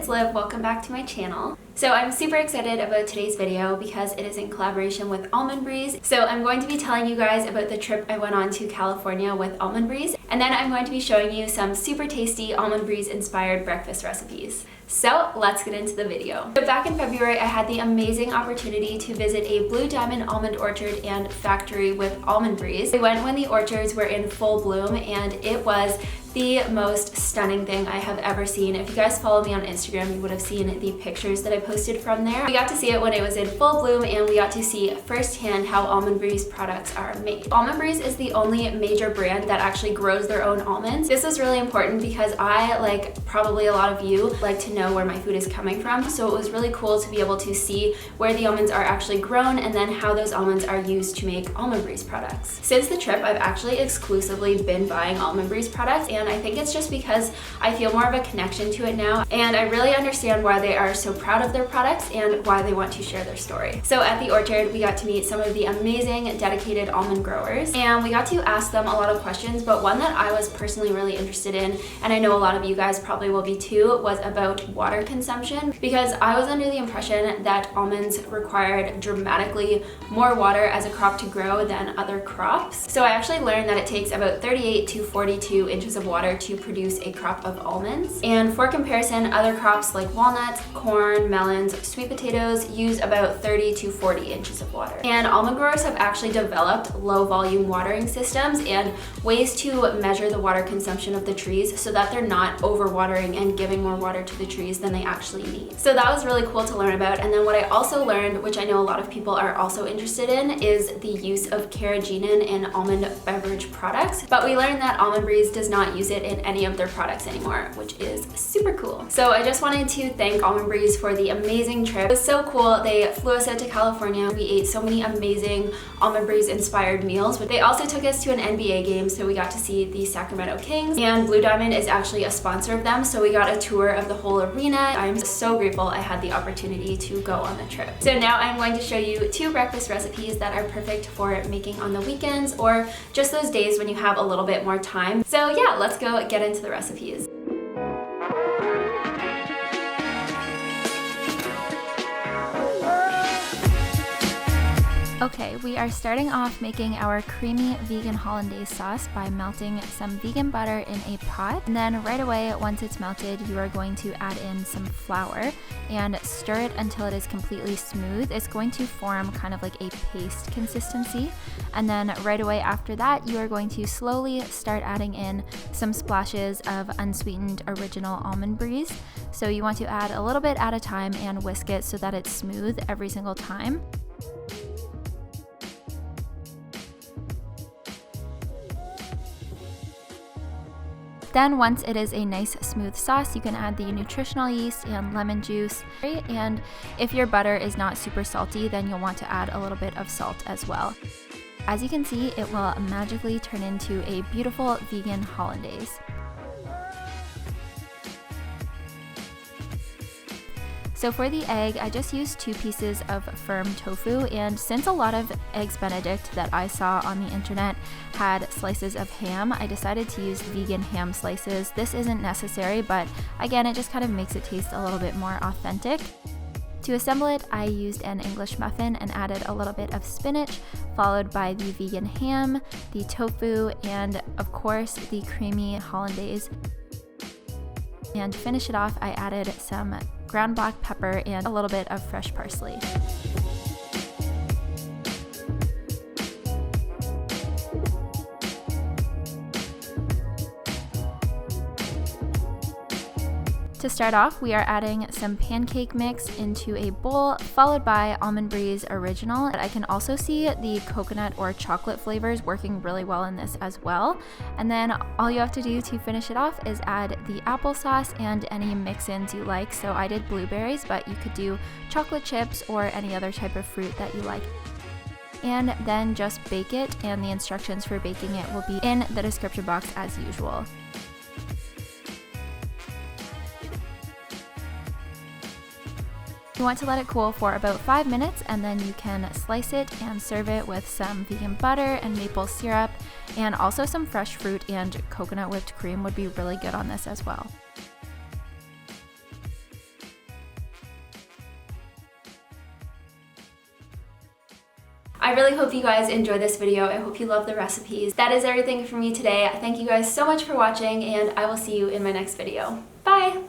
it's Liv. Welcome back to my channel. So I'm super excited about today's video because it is in collaboration with Almond Breeze. So I'm going to be telling you guys about the trip I went on to California with Almond Breeze, and then I'm going to be showing you some super tasty Almond Breeze inspired breakfast recipes. So let's get into the video. So back in February, I had the amazing opportunity to visit a Blue Diamond almond orchard and factory with Almond Breeze. We went when the orchards were in full bloom, and it was the most stunning thing I have ever seen. If you guys follow me on Instagram, you would have seen the pictures that I posted from there. We got to see it when it was in full bloom, and we got to see firsthand how Almond Breeze products are made. Almond Breeze is the only major brand that actually grows their own almonds. This was really important because I, like probably a lot of you, like to know where my food is coming from. So it was really cool to be able to see where the almonds are actually grown and then how those almonds are used to make Almond Breeze products. Since the trip, I've actually exclusively been buying Almond Breeze products, and I think it's just because I feel more of a connection to it now, and I really understand why they are so proud of their products and why they want to share their story. So at the orchard, we got to meet some of the amazing dedicated almond growers, and we got to ask them a lot of questions, but one that I was personally really interested in, and I know a lot of you guys probably will be too, was about water consumption, because I was under the impression that almonds required dramatically more water as a crop to grow than other crops. So I actually learned that it takes about 38 to 42 inches of water to produce a crop of almonds. And for comparison, other crops like walnuts, corn, melons, sweet potatoes use about 30 to 40 inches of water. And almond growers have actually developed low volume watering systems and ways to measure the water consumption of the trees so that they're not overwatering and giving more water to the trees than they actually need. So that was really cool to learn about. And then what I also learned, which I know a lot of people are also interested in, is the use of carrageenan in almond beverage products. But we learned that Almond Breeze does not use it in any of their products anymore, which is super cool. So I just wanted to thank Almond Breeze for the amazing trip. It was so cool. They flew us out to California. We ate so many amazing Almond Breeze inspired meals. But they also took us to an NBA game, so we got to see the Sacramento Kings, and Blue Diamond is actually a sponsor of them, so we got a tour of the whole arena. I'm so grateful I had the opportunity to go on the trip. So now I'm going to show you 2 breakfast recipes that are perfect for making on the weekends or just those days when you have a little bit more time. So yeah, let's go get into the recipes. Okay, we are starting off making our creamy vegan hollandaise sauce by melting some vegan butter in a pot. And then right away, once it's melted, you are going to add in some flour and stir it until it is completely smooth. It's going to form kind of like a paste consistency. And then right away after that, you are going to slowly start adding in some splashes of unsweetened original Almond Breeze. So you want to add a little bit at a time and whisk it so that it's smooth every single time. Then once it is a nice smooth sauce, you can add the nutritional yeast and lemon juice. And if your butter is not super salty, then you'll want to add a little bit of salt as well. As you can see, it will magically turn into a beautiful vegan hollandaise. So for the egg, I just used 2 pieces of firm tofu, and since a lot of Eggs Benedict that I saw on the internet had slices of ham, I decided to use vegan ham slices. This isn't necessary, but again, it just kind of makes it taste a little bit more authentic. To assemble it, I used an English muffin and added a little bit of spinach, followed by the vegan ham, the tofu, and of course the creamy hollandaise. And to finish it off, I added some ground black pepper and a little bit of fresh parsley. To start off, we are adding some pancake mix into a bowl, followed by Almond Breeze Original. I can also see the coconut or chocolate flavors working really well in this as well. And then all you have to do to finish it off is add the applesauce and any mix-ins you like. So I did blueberries, but you could do chocolate chips or any other type of fruit that you like. And then just bake it, and the instructions for baking it will be in the description box as usual. You want to let it cool for about 5 minutes, and then you can slice it and serve it with some vegan butter and maple syrup, and also some fresh fruit and coconut whipped cream would be really good on this as well. I really hope you guys enjoyed this video. I hope you love the recipes. That is everything for me today. Thank you guys so much for watching, and I will see you in my next video. Bye!